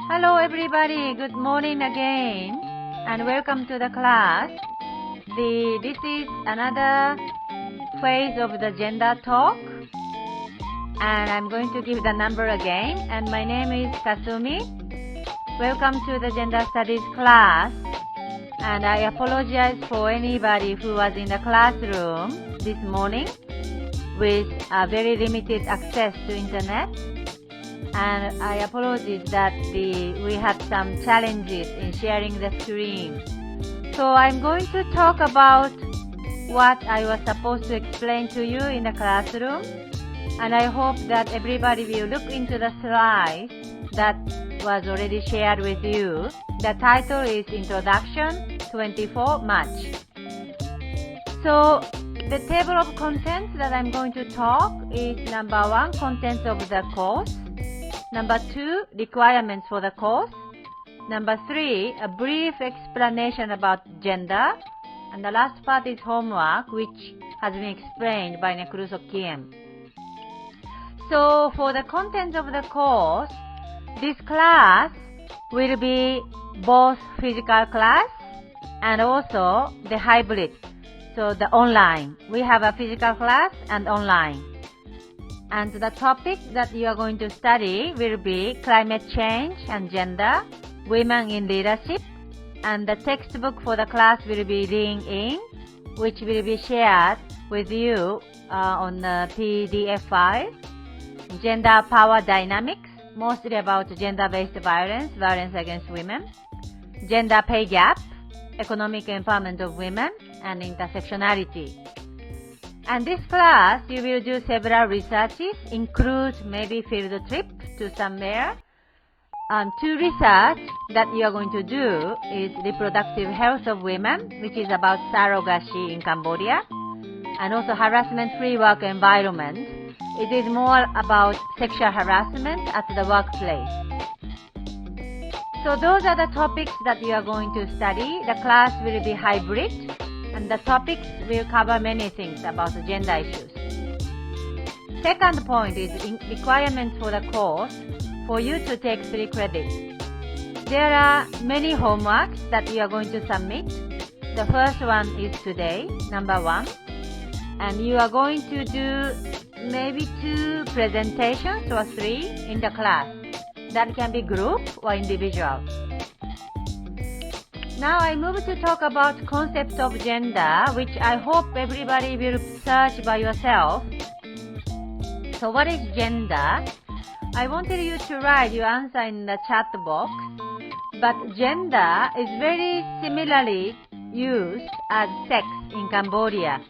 Hello everybody, good morning again and welcome to the class. This is another phase of the gender talk and I'm going to give the number again, and my name is Kasumi. Welcome to the gender studies class, and I apologize for anybody who was in the classroom this morning with very limited access to internet. And I apologize that we had some challenges in sharing the screen. So I'm going to talk about what I was supposed to explain to you in the classroom. And I hope that everybody will look into the slides that was already shared with you. The title is Introduction 24 March. So the table of contents that I'm going to talk is number 1, contents of the course. Number 2, requirements for the course. Number 3, a brief explanation about gender. And the last part is homework, which has been explained by Nekruso Kiem. So for the content of the course, this class will be both physical class and also the hybrid. So the online. We have a physical class and online. And the topic that you are going to study will be climate change and gender, women in leadership, and the textbook for the class will be Lean In, which will be shared with you on the PDF file. Gender power dynamics, mostly about gender-based violence, violence against women, gender pay gap, economic empowerment of women, and intersectionality. And this class, you will do several researches, include maybe field trip to somewhere. 2 research that you are going to do is reproductive health of women, which is about surrogacy in Cambodia, and also harassment-free work environment. It is more about sexual harassment at the workplace. So those are the topics that you are going to study. The class will be hybrid. And the topics will cover many things about the gender issues. Second point is requirements for the course for you to take 3 credits. There are many homeworks that you are going to submit. The first one is today, number 1. And you are going to do maybe 2 presentations or 3 in the class. That can be group or individual. Now I move to talk about concept of gender, which I hope everybody will search by yourself. So what is gender? I wanted you to write your answer in the chat box, but gender is very similarly used as sex in Cambodia.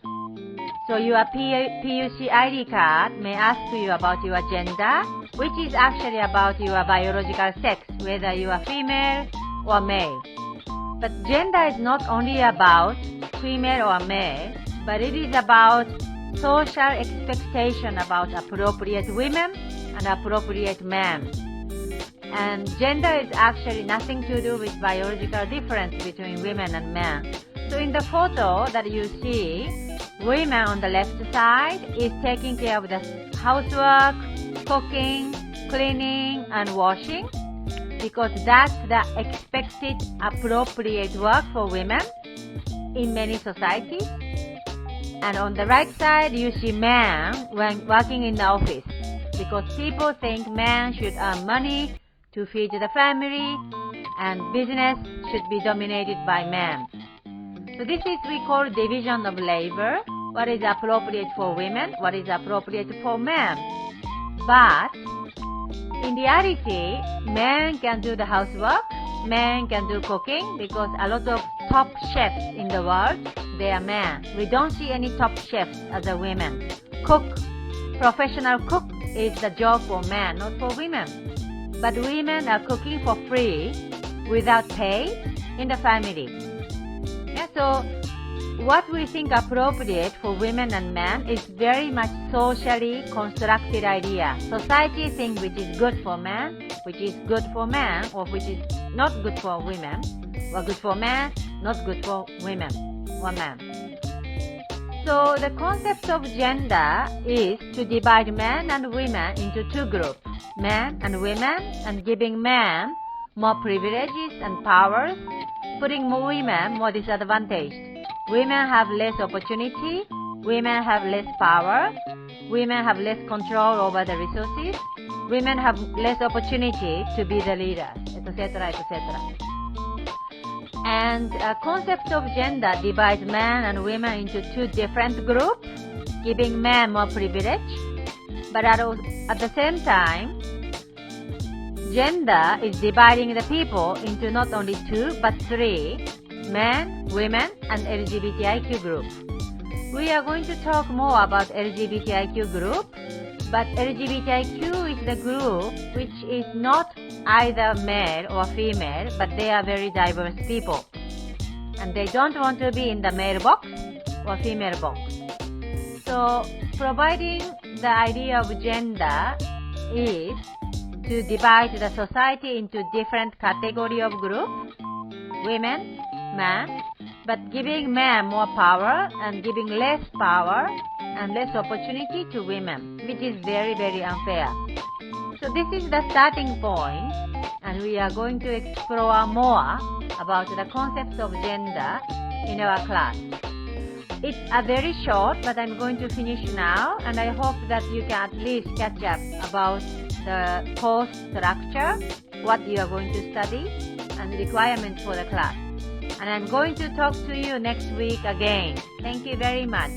So your PUC ID card may ask you about your gender, which is actually about your biological sex, whether you are female or male. But gender is not only about female or male, but it is about social expectation about appropriate women and appropriate men. And gender is actually nothing to do with biological difference between women and men. So in the photo that you see, women on the left side is taking care of the housework, cooking, cleaning, and washing, because that's the expected appropriate work for women in many societies. And on the right side, you see men when working in the office, because people think men should earn money to feed the family and business should be dominated by men. So this is we call division of labor. What is appropriate for women, what is appropriate for men. But in reality, men can do the housework, men can do cooking, because a lot of top chefs in the world, they are men. We don't see any top chefs as a women. Professional cook is the job for men, not for women. But women are cooking for free, without pay, in the family. Yeah, so what we think appropriate for women and men is very much socially constructed idea. Society thinks which is good for men, which is good for men, or which is not good for women, or good for men, not good for women or men. So the concept of gender is to divide men and women into 2 groups, men and women, and giving men more privileges and powers, putting women more disadvantaged. Women have less opportunity, women have less power, women have less control over the resources, women have less opportunity to be the leaders, etc., etc. And a concept of gender divides men and women into two different groups, giving men more privilege. But at the same time, gender is dividing the people into not only two but three: men, women, and LGBTIQ group. We are going to talk more about LGBTIQ group, but LGBTIQ is the group which is not either male or female, but they are very diverse people. And they don't want to be in the male box or female box. So providing the idea of gender is to divide the society into different category of group: women, men, but giving men more power and giving less power and less opportunity to women, which is very, very unfair. So this is the starting point, and we are going to explore more about the concepts of gender in our class. It's a very short, but I'm going to finish now, and I hope that you can at least catch up about the course structure, what you are going to study, and requirements for the class. And I'm going to talk to you next week again. Thank you very much.